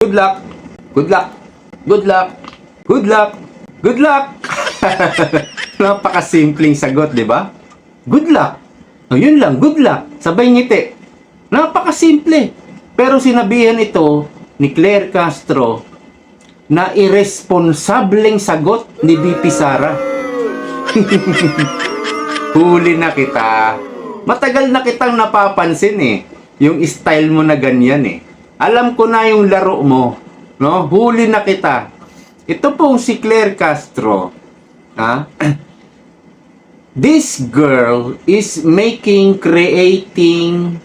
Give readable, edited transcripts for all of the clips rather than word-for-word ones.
Good luck. Good luck. Good luck. Good luck. Good luck. Napakasimpleng sagot, di ba? Good luck. O, yun lang, good luck. Sabay ngiti. Napakasimple. Pero sinabihan ito ni Claire Castro na irresponsableng sagot ni BP Sara. Huli na kita. Matagal na kitang napapansin eh. Yung style mo na ganyan eh. Alam ko na yung laro mo, no? Huli na kita. Ito pong si Claire Castro, ha? This girl is creating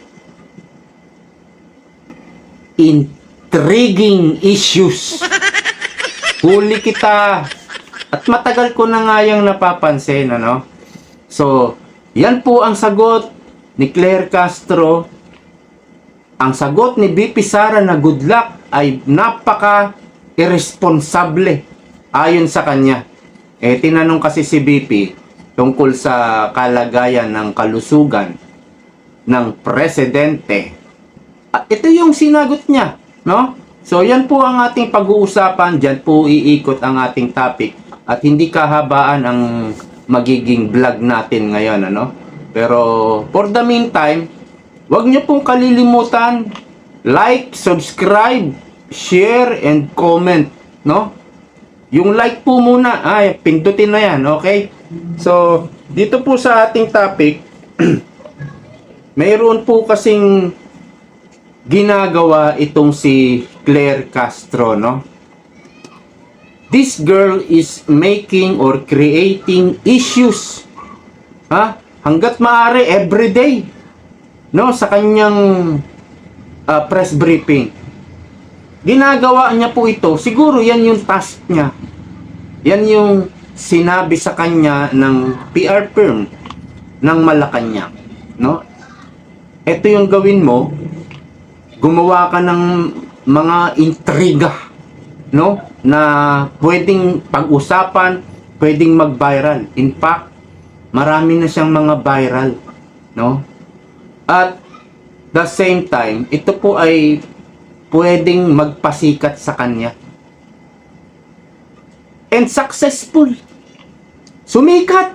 intriguing issues. Huli kita. At matagal ko na nga yung napapansin, ano? So, yan po ang sagot ni Claire Castro. Ang sagot ni BP Sara na good luck ay napaka-irresponsable ayon sa kanya. Tinanong kasi si BP tungkol sa kalagayan ng kalusugan ng presidente. Ito yung sinagot niya, no? So, yan po ang ating pag-uusapan. Diyan po iikot ang ating topic at hindi kahabaan ang magiging vlog natin ngayon, ano? Pero, for the meantime, huwag niyo pong kalilimutan, like, subscribe, share, and comment, no? Yung like po muna, pindutin na yan, okay? So, dito po sa ating topic, mayroon po kasing ginagawa itong si Claire Castro, no? This girl is making or creating issues, ha? Hanggat maaari, everyday, no, sa kanyang press briefing. Ginagawa niya po ito. Siguro yan yung task niya. Yan yung sinabi sa kanya ng PR firm ng Malacanang, no? Ito yung gawin mo. Gumawa ka ng mga intriga, no, na pwedeng pag-usapan, pwedeng mag-viral. In fact, marami na siyang mga viral, no? At the same time, ito po ay pwedeng magpasikat sa kanya. And successful. Sumikat.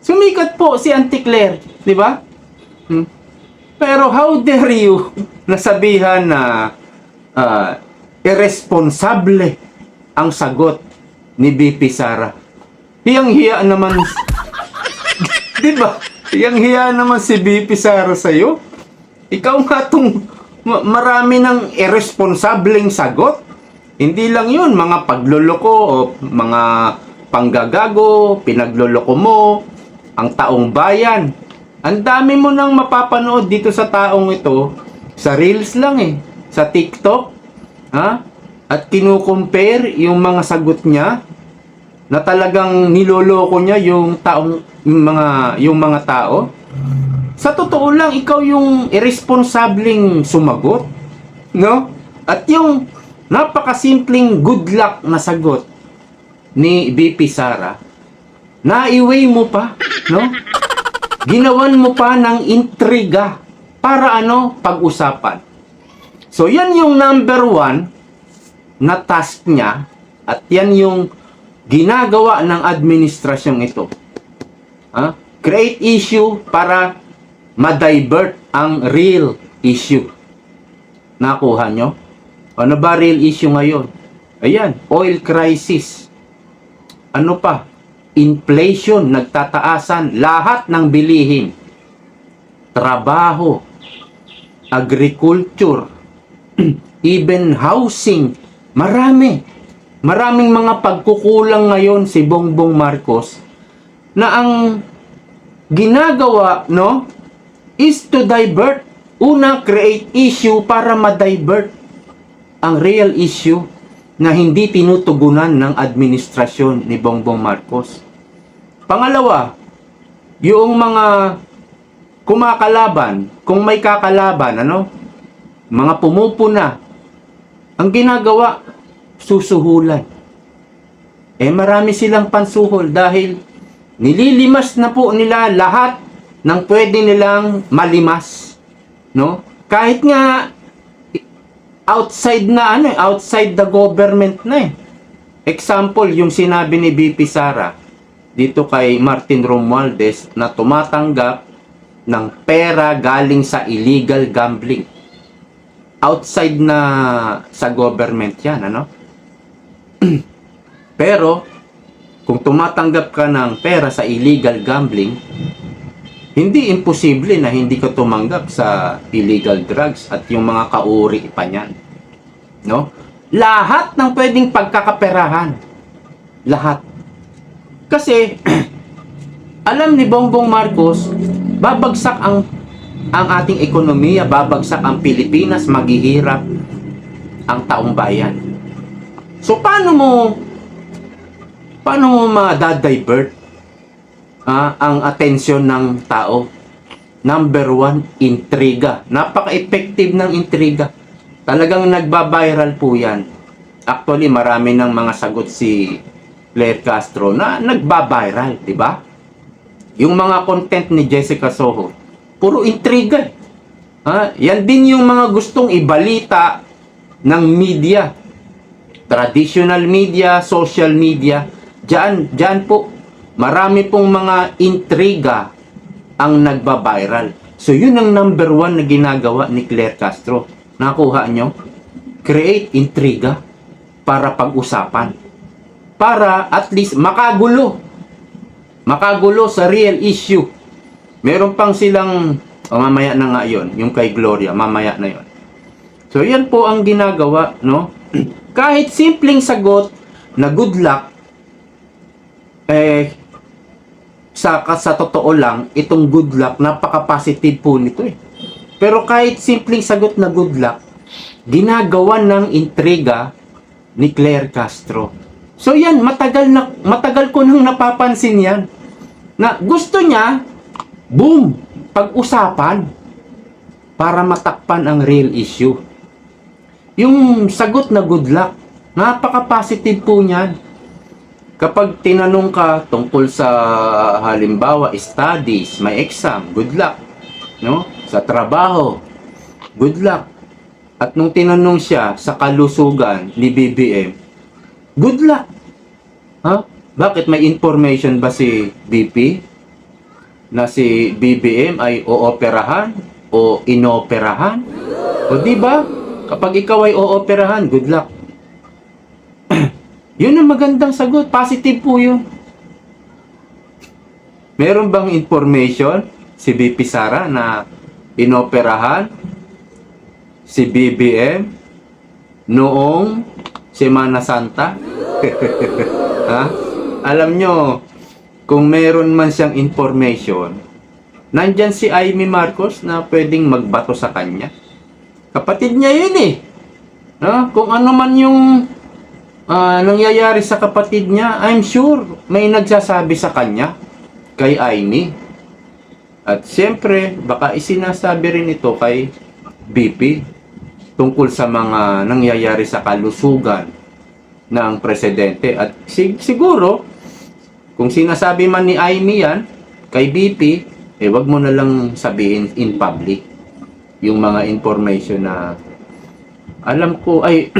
Sumikat po si Auntie Claire, di ba? Pero how dare you nasabihan na irresponsable ang sagot ni BP Sara? Hiyang-hiya naman. Di ba? Hiyang-hiya naman si BP Sara sa'yo. Ikaw nga itong marami ng irresponsableng sagot. Hindi lang yun, mga pagluloko o mga panggagago, pinagluloko mo, ang taong bayan. Ang dami mo nang mapapanood dito sa taong ito, sa Reels lang eh, sa TikTok, ha? At kinukompare yung mga sagot niya, na talagang niloloko niya yung mga tao. Sa totoo lang, ikaw yung irresponsableng sumagot, no? At yung napakasimpleng good luck na sagot ni BP Sara, naiway mo pa, no? Ginawan mo pa ng intriga para pag-usapan. So, yan yung number 1 na task niya at yan yung ginagawa ng administrasyong ito. Create issue para ma-divert ang real issue. Nakuha nyo? Ano ba real issue ngayon? Ayan, oil crisis. Ano pa? Inflation, nagtataasan. Lahat ng bilihin. Trabaho. Agriculture. Even housing. Maraming mga pagkukulang ngayon si Bongbong Marcos na ang ginagawa, no, is to divert. Una, create issue para ma-divert ang real issue na hindi tinutugunan ng administrasyon ni Bongbong Marcos. Pangalawa, yung mga kumakalaban, kung may kakalaban, mga pumupuna, ang ginagawa, susuhulan. Marami silang pansuhol dahil nililimas na po nila lahat ng pwede nilang malimas, no? Kahit nga outside na ano, outside the government na eh. Example, yung sinabi ni BP Sara dito kay Martin Romualdez na tumatanggap ng pera galing sa illegal gambling. Outside na sa government yan, ano? Pero, kung tumatanggap ka ng pera sa illegal gambling, hindi imposible na hindi ka tumanggap sa illegal drugs at yung mga kauri pa niyan. No? Lahat ng pwedeng pagkakaperahan. Lahat. Kasi, alam ni Bongbong Marcos, babagsak ang ating ekonomiya, babagsak ang Pilipinas, maghihirap ang taong bayan. So, paano mo ma-divert ang atensyon ng tao? Number one, intriga. Napaka-effective ng intriga. Talagang nagba-viral po yan. Actually, marami ng mga sagot si Claire Castro na nagba-viral, di ba? Yung mga content ni Jessica Soho, puro intriga. Yan din yung mga gustong ibalita ng media. Traditional media, social media. Diyan po, marami pong mga intriga ang nagba-viral. So, yun ang number one na ginagawa ni Claire Castro. Nakuha nyo? Create intriga para pag-usapan. Para at least makagulo. Makagulo sa real issue. Meron pang silang, mamaya na nga yun, yung kay Gloria, mamaya na yun. So, yan po ang ginagawa, no? Kahit simpleng sagot na good luck, sa totoo lang, itong good luck, napaka-positive po nito eh. Pero kahit simpleng sagot na good luck, ginagawa ng intriga ni Claire Castro. So yan, matagal ko nang napapansin yan. Na gusto niya, boom, pag-usapan para matakpan ang real issue. Yung sagot na good luck, napaka-positive po niyan. Kapag tinanong ka tungkol sa halimbawa studies, may exam, good luck, no? Sa trabaho, good luck. At nung tinanong siya sa kalusugan ni BBM, good luck. Bakit may information ba si BP na si BBM ay ooperahan o inoperahan? O di ba? Kapag ikaw ay ooperahan, good luck. Yun ang magandang sagot. Positive po yun. Meron bang information si BP Sara na inoperahan si BBM noong Semana Santa? Alam nyo, kung meron man siyang information, nandyan si Amy Marcos na pwedeng magbato sa kanya. Kapatid niya yun eh. Kung ano man yung nangyayari sa kapatid niya, I'm sure may nagsasabi sa kanya kay Amy. At siyempre, baka isinasabi rin ito kay BP tungkol sa mga nangyayari sa kalusugan ng presidente. At siguro, kung sinasabi man ni Amy yan kay BP, wag mo na lang sabihin in public yung mga information na alam ko ay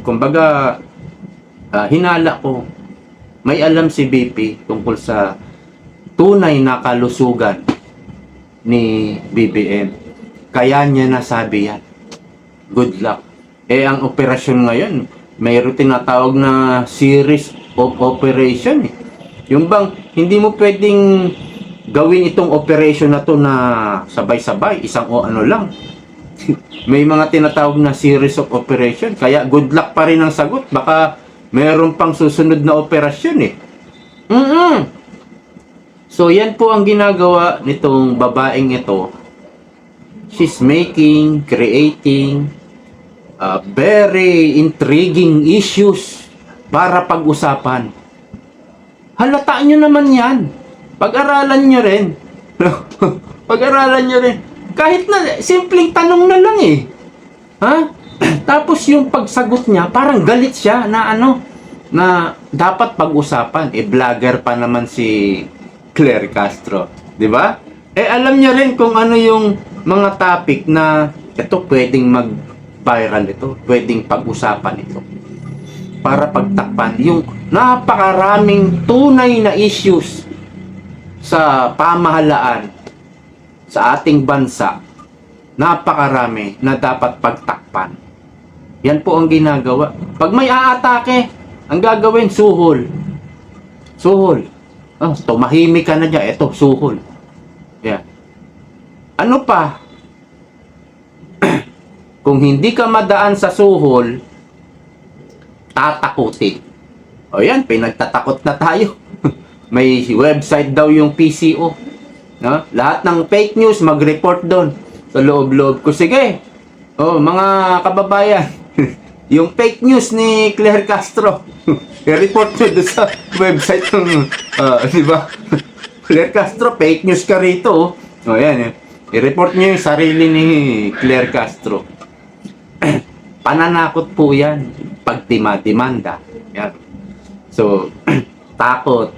kumbaga, hinala ko, may alam si BP tungkol sa tunay na kalusugan ni BBM. Kaya niya nasabi yan. Good luck. Ang operasyon ngayon, mayroon tinatawag na series of operation. Yung bang, hindi mo pwedeng gawin itong operation na to na sabay-sabay, isang o ano lang. May mga tinatawag na series of operation. Kaya good luck pa rin ang sagot. Baka meron pang susunod na operasyon eh. So yan po ang ginagawa nitong babaeng ito. She's creating very intriguing issues para pag-usapan. Halataan nyo naman yan. Pag-aralan nyo rin. Pag-aralan nyo rin. Kahit na, simpleng tanong na lang eh. Tapos yung pagsagot niya, parang galit siya na na dapat pag-usapan. Vlogger pa naman si Claire Castro. Di ba? Alam niya rin kung ano yung mga topic na ito pwedeng viral ito. Pwedeng pag-usapan ito. Para pagtakpan yung napakaraming tunay na issues sa pamahalaan sa ating bansa. Napakarami na dapat pagtakpan. Yan po ang ginagawa. Pag may aatake, ang gagawin, suhol. Suhol. Oh, tumahimik ka na dyan. Ito, suhol. Yan. Ano pa? Kung hindi ka madaan sa suhol, tatakutin. O yan, pinagtatakot na tayo. May website daw yung PCO. No? Lahat ng fake news, mag-report doon. Sa loob-loob ko. Sige. Oh, mga kababayan. Yung fake news ni Claire Castro. I-report nyo doon sa website ng, di ba? Claire Castro, fake news ka rito. O yan, i-report nyo yung sarili ni Claire Castro. Pananakot po yan. Pagdemanda. Yan. So, takot.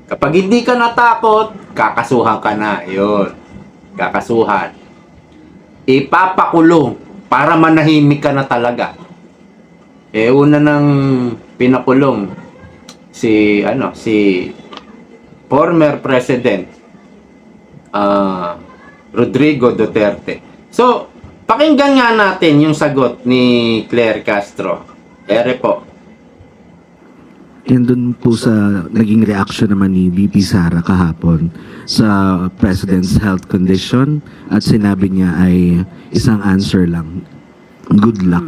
Kapag hindi ka natakot, kakasuhan ka na. Yun. Kakasuhan. Ipapakulong para manahimik ka na talaga. Una nang pinakulong si former President Rodrigo Duterte. So, pakinggan nga natin yung sagot ni Claire Castro. Ere po. Yan dun po sa naging reaction naman ni VP Sara kahapon sa President's health condition at sinabi niya ay isang answer lang. Good luck.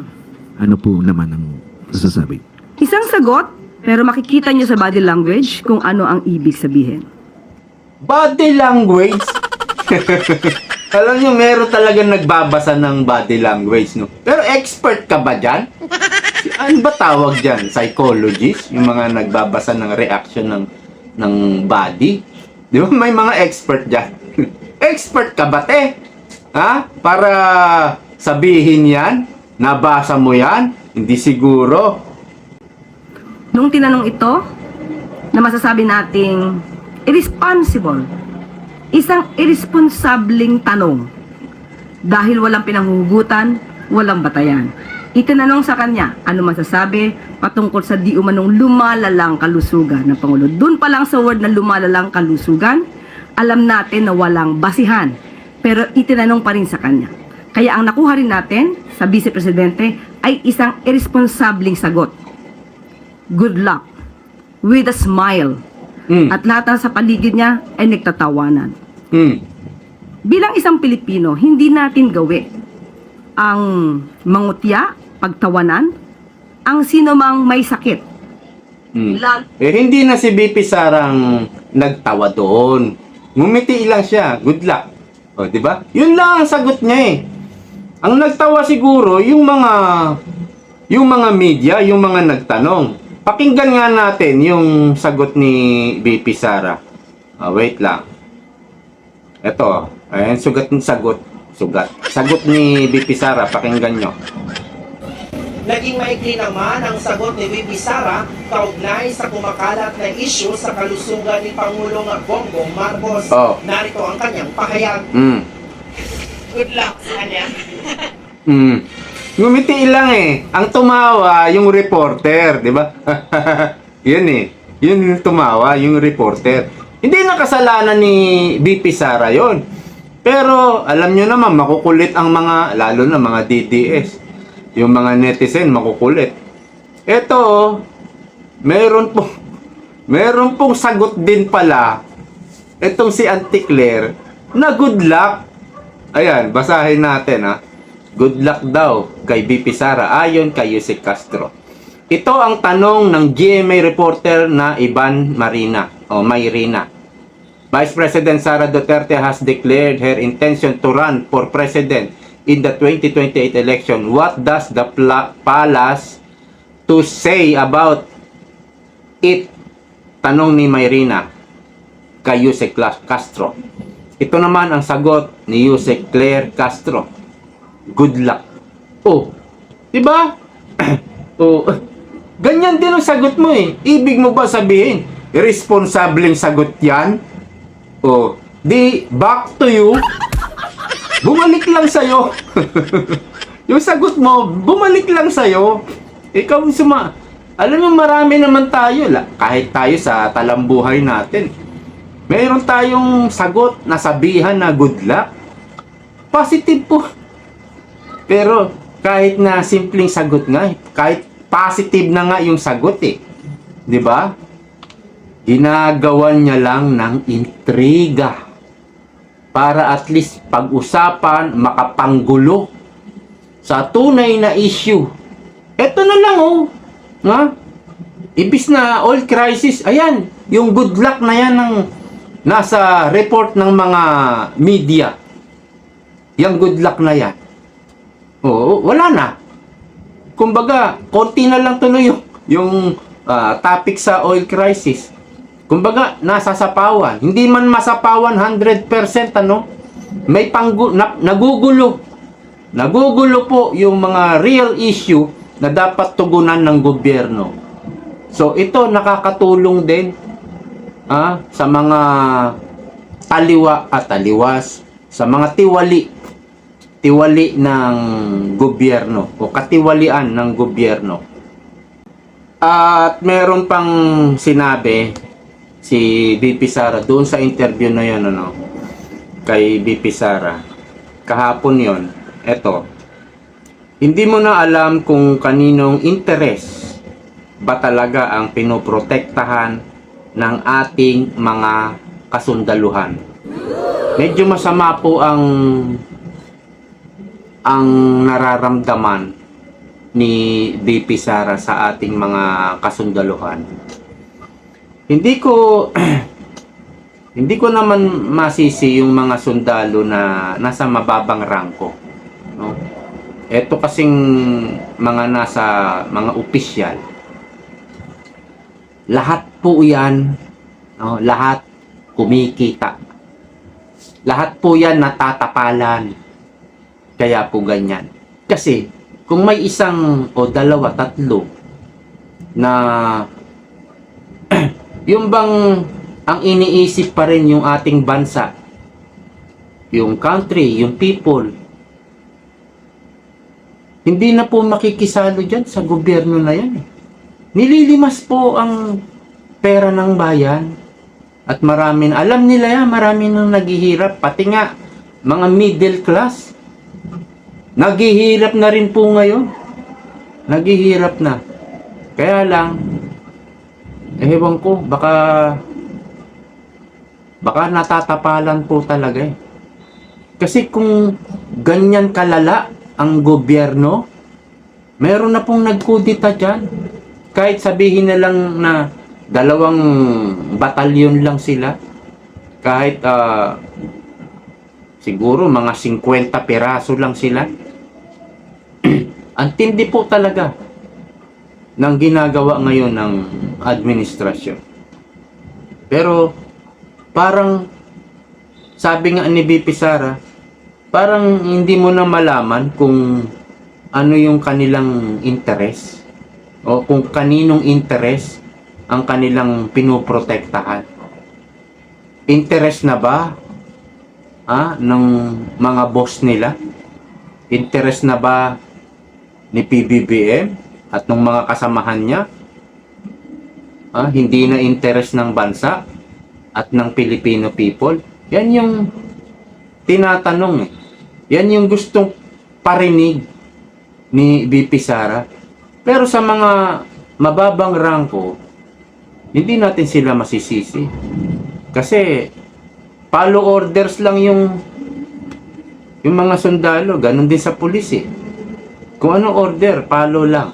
Ano po naman ang sasabi? Isang sagot, pero makikita nyo sa body language kung ano ang ibig sabihin. Body language? Alam nyo, meron talagang nagbabasa ng body language, no? Pero expert ka ba dyan? Ano ba tawag dyan? Psychologist? Yung mga nagbabasa ng reaction ng body? Di ba may mga expert dyan? Expert ka ba, te? Ha? Para sabihin yan? Nabasa mo yan? Hindi siguro. Nung tinanong ito, na masasabi nating irresponsible, isang irresponsableng tanong dahil walang pinanghugutan, walang batayan. Itinanong sa kanya, ano masasabi patungkol sa di umanong lumalalang kalusugan ng Pangulo. Doon pa lang sa word na lumalalang kalusugan, alam natin na walang basihan. Pero itinanong pa rin sa kanya. Kaya ang nakuha rin natin sa Vice Presidente ay isang irresponsableng sagot. Good luck. With a smile. At lahat sa paligid niya ay nagtatawanan. Bilang isang Pilipino, hindi natin gawi ang mangutya, pagtawanan, ang sino mang may sakit. Hindi na si BP Sarang nagtawa doon. Ngumiti lang siya. Good luck. O, di ba? Yun lang ang sagot niya eh. Ang nagtawa siguro yung mga media, yung mga nagtanong. Pakinggan nga natin yung sagot ni BP Sara. Wait lang. Ito, ayan, sagot ni BP Sara, pakinggan nyo. Naging maikli naman ang sagot ni VP Sara kaugnay sa kumakalat na isyu sa kalusugan ni Pangulong Bongbong Marcos. Narito ang kanyang pahayag. Good luck sa kanya. Ngumiti lang eh. Ang tumawa yung reporter, di ba? Yun eh. Yun yung tumawa, yung reporter. Hindi na kasalanan ni BP Sara yon. Pero alam nyo naman, makukulit ang mga, lalo na mga DDS. Yung mga netizen, makukulit. Ito, meron pong sagot din pala itong si Auntie Claire na good luck. Ayan, basahin natin ha. Good luck daw kay BP Sara ayon kay Yusek Castro. Ito ang tanong ng GMA reporter na Ivan Mayrina. Vice President Sara Duterte has declared her intention to run for president in the 2028 election. What does the palace to say about it? Tanong ni Mayrina kay Yusek Castro. Ito naman ang sagot ni Yusek Claire Castro. Good luck. Oh, diba? Oh, ganyan din ang sagot mo eh. Ibig mo ba sabihin, irresponsableng sagot yan? Oh, di back to you. Bumalik lang sa'yo. Yung sagot mo, bumalik lang sa'yo. Ikaw alam mo, marami naman tayo, kahit tayo sa talambuhay natin. Mayroon tayong sagot na sabihan na good luck. Positive po. Pero kahit na simpleng sagot nga, kahit positive na nga yung sagot eh. 'Di ba? Ginagawan niya lang ng intriga para at least pag-usapan, makapanggulo sa tunay na issue. Ito na lang oh. Ha? Ibis na oil crisis, ayan, yung good luck na yan ng nasa report ng mga media. Yung good luck na yan. Oo, wala na. Kumbaga, konti na lang tuloy yung topic sa oil crisis. Kumbaga, nasasapawan. Hindi man masapawan 100%, ano? May nagugulo. Nagugulo po yung mga real issue na dapat tugunan ng gobyerno. So, ito nakakatulong din sa mga taliwa at taliwas, sa mga tiwali ng gobyerno o katiwalian ng gobyerno. At meron pang sinabi si BP Sara doon sa interview na yun, kay BP Sara. Kahapon yon. Eto, hindi mo na alam kung kaninong interes ba talaga ang pinoprotektahan ng ating mga kasundaluhan. Medyo masama po ang nararamdaman ni BP Sara sa ating mga kasundaluhan. Hindi ko naman masisi yung mga sundalo na nasa mababang rangko, no? Ito kasing mga opisyal, lahat po yan, no? Lahat kumikita, lahat po yan natatapalan. Kaya po ganyan. Kasi kung may isang o dalawa, tatlo na yung bang ang iniisip pa rin yung ating bansa, yung country, yung people, hindi na po makikisalo dyan sa gobyerno na yan. Nililimas po ang pera ng bayan. At alam nila yan, marami nang naghihirap. Pati nga, mga middle class, naghihirap na rin po ngayon. Naghihirap na. Kaya lang, ewan ko, baka natatapalan po talaga eh. Kasi kung ganyan kalala ang gobyerno, meron na pong nagkudita dyan. Kahit sabihin na lang na 2 batalyon lang sila, kahit siguro mga 50 piraso lang sila. Ang tindi po talaga ng ginagawa ngayon ng administrasyon. Pero parang sabi nga ni BP Sara, parang hindi mo na malaman kung ano yung kanilang interes o kung kaninong interes ang kanilang pinoprotektahan. Interes na ba ng mga boss nila? Interes na ba ni PBBM at ng mga kasamahan niya? Hindi na interes ng bansa at ng Filipino people? Yan yung tinatanong eh. Yan yung gustong parinig ni BP Sara. Pero sa mga mababang rangko, hindi natin sila masisisi. Kasi follow orders lang yung mga sundalo. Ganon din sa pulis eh. Kung anong order, follow lang.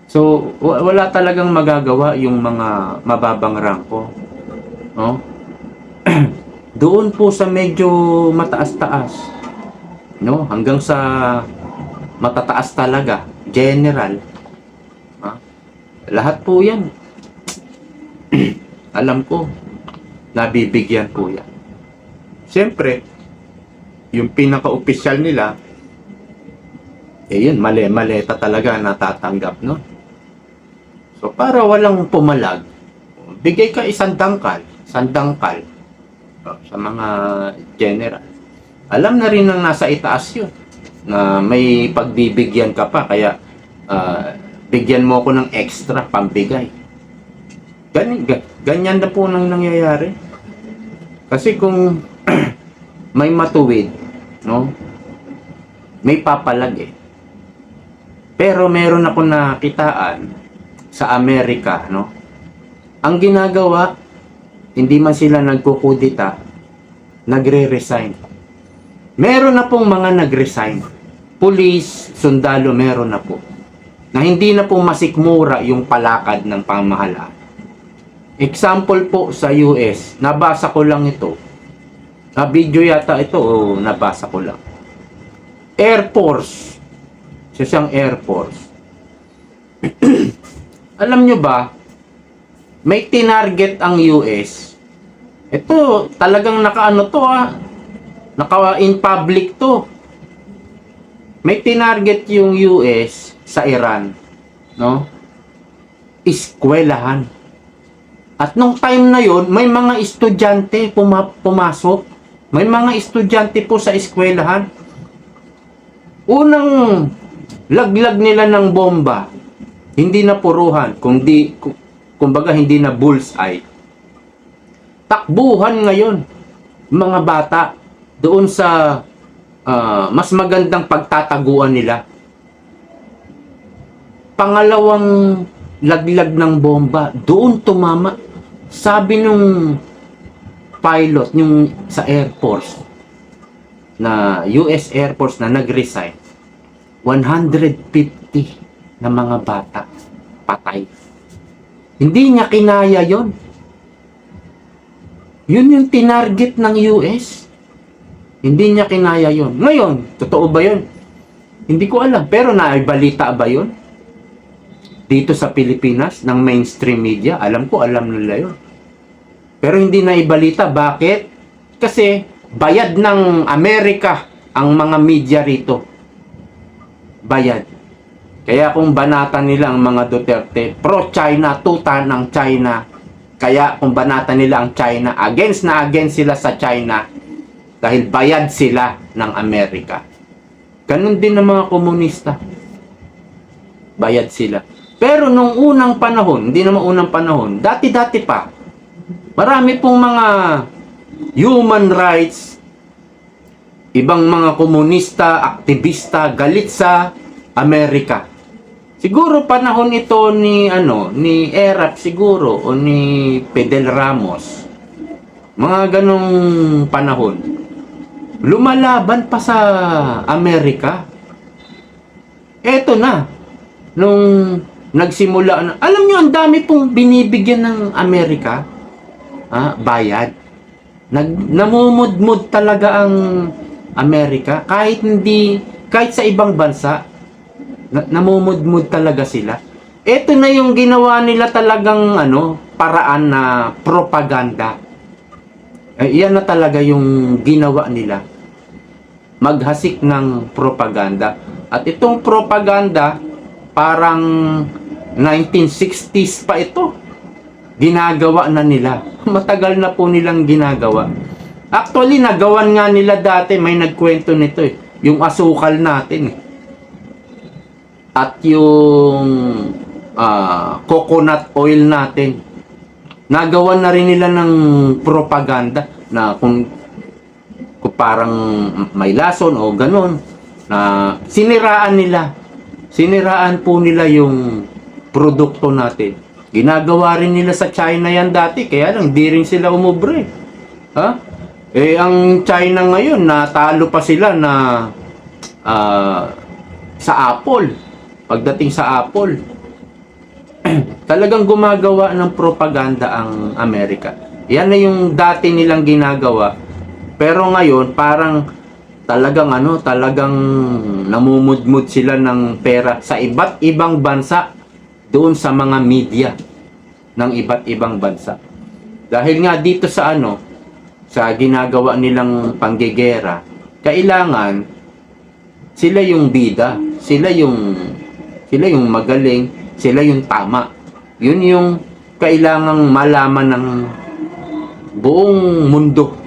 So, wala talagang magagawa yung mga mababang rangko. No? Doon po sa medyo mataas-taas, no? Hanggang sa matataas talaga, general. Lahat po yan. Alam ko, nabibigyan po yan. Siyempre, yung pinaka-opisyal nila, yun, maleta talaga natatanggap, no? So, para walang pumalag, bigay ka sandangkal sa mga general. Alam na rin ng nasa itaas yun. na may pagbibigyan ka pa, kaya bigyan mo ako ng extra pambigay. Ganyan na po nang nangyayari. Kasi kung may matuwid, no, may papalag eh. Pero meron ako nakitaan sa Amerika, no, ang ginagawa, hindi man sila nagkukudita, nagre-resign. Meron na pong mga nag-resign. Police, sundalo, meron na po. Na hindi na po masikmura yung palakad ng pamahalaan. Example po sa US, nabasa ko lang ito. Na video yata ito o nabasa ko lang. Air Force. Siya siyang Air Force. Alam nyo ba, may tinarget ang US. Ito, talagang nakaano to naka-in public to. May tinarget yung US sa Iran, no? Eskwelahan. At nung time na yon, may mga estudyante pumasok. May mga estudyante po sa eskwelahan. Unang laglag nila ng bomba, hindi na puruhan, kumbaga hindi na bullseye. Takbuhan ngayon, mga bata, doon sa mas magandang pagtataguan nila. Pangalawang laglag ng bomba, doon tumama. Sabi nung pilot, yung sa Air Force, na US Air Force na nag-resign, 150 na mga bata patay. Hindi niya kinaya yon. Yun yung tinarget ng US. Hindi niya kinaya yon. Ngayon, totoo ba yun? Hindi ko alam. Pero naibalita ba yun? Dito sa Pilipinas, ng mainstream media, alam nila yun. Pero hindi naibalita. Bakit? Kasi bayad ng Amerika ang mga media rito. Bayad. Kaya kung banatan nila ang mga Duterte, pro-China, tuta ng China. Kaya kung banatan nila ang China, against sila sa China dahil bayad sila ng Amerika. Ganun din ng mga komunista. Bayad sila. Pero nung unang panahon, hindi naman unang panahon, dati-dati pa, marami pong mga human rights, ibang mga komunista, aktivista, galit sa Amerika. Siguro panahon ito ni Erap siguro o ni Fidel Ramos. Mga ganong panahon. Lumalaban pa sa Amerika. Eto na. Nung nagsimula na, alam nyo, ang dami pong binibigyan ng Amerika. Bayad. Namumudmud talaga ang Amerika. Kahit sa ibang bansa, namumudmud talaga sila. Ito na yung ginawa nila talagang paraan na propaganda. Iyan na talaga yung ginawa nila. Maghasik ng propaganda. At itong propaganda, parang 1960s pa ito. Ginagawa na nila. Matagal na po nilang ginagawa. Actually, nagawan nga nila dati, may nagkwento nito yung asukal natin at yung coconut oil natin. Nagawan na rin nila ng propaganda na kung parang may lason o ganun, na siniraan po nila yung produkto natin. Ginagawa rin nila sa China yan dati, kaya lang hindi rin sila umubre. Ang China ngayon, natalo pa sila na sa Apple. Pagdating sa Apple, talagang gumagawa ng propaganda ang Amerika. Yan na yung dati nilang ginagawa. Pero ngayon, parang talagang namumudmud sila ng pera sa iba't ibang bansa, doon sa mga media ng iba't ibang bansa. Dahil nga dito sa sa ginagawa nilang panggegera, kailangan sila yung bida, sila yung magaling, sila yung tama. Yun yung kailangang malaman ng buong mundo.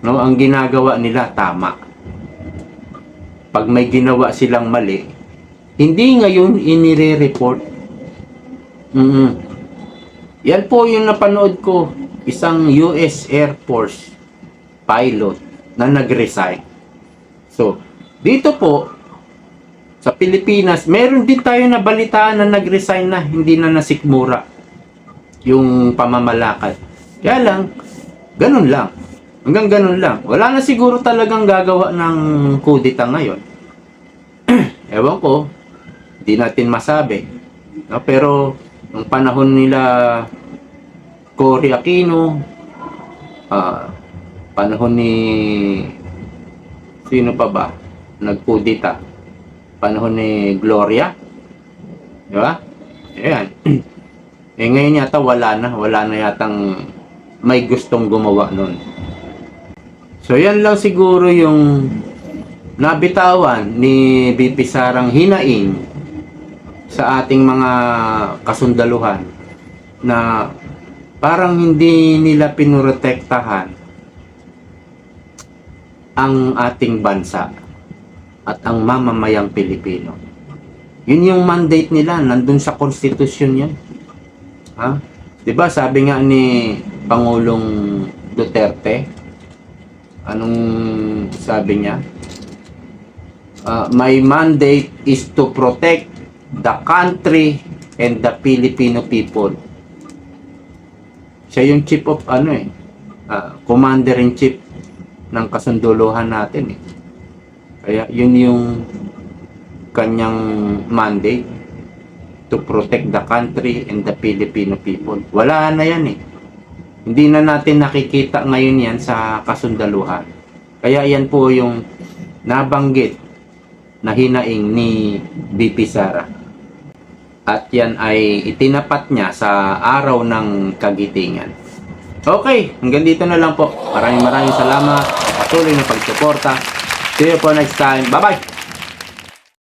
Ang ginagawa nila tama. pag may ginawa silang mali, hindi ngayon inire-report. Yan po yung napanood ko, isang US Air Force pilot na nag-resign. So, dito po, sa Pilipinas, meron din tayo na balitaan na nag-resign na, hindi na nasikmura yung pamamalakad. Kaya lang, ganun lang. Hanggang ganun lang. Wala na siguro talagang gagawa ng kudita ngayon. Ewan ko, hindi natin masabi. No? Pero, nung panahon nila Cory Aquino, panahon ni sino pa ba nagkudita, panahon ni Gloria, di ba? Ayan. Ngayon yata wala na yatang may gustong gumawa nun. So yan lang siguro yung nabitawan ni BP Sarang hinaing sa ating mga kasundaluhan na parang hindi nila pinurotektahan ang ating bansa at ang mamamayang Pilipino. Yun yung mandate nila, nandun sa konstitusyon yan. Ha? 'Di ba sabi nga ni Pangulong Duterte, anong sabi niya? My mandate is to protect the country and the Filipino people. Siya yung chief of commander-in-chief ng kasunduluhan natin eh. Kaya yun yung kanyang mandate, to protect the country and the Filipino people. Wala na yan eh. Hindi na natin nakikita ngayon yan sa kasundaluhan. Kaya yan po yung nabanggit na hinaing ni BP Sara. At yan ay itinapat niya sa araw ng kagitingan. Okay, hanggang dito na lang po. Maraming salamat sa patuloy na pagsuporta. See you po next time. Bye-bye!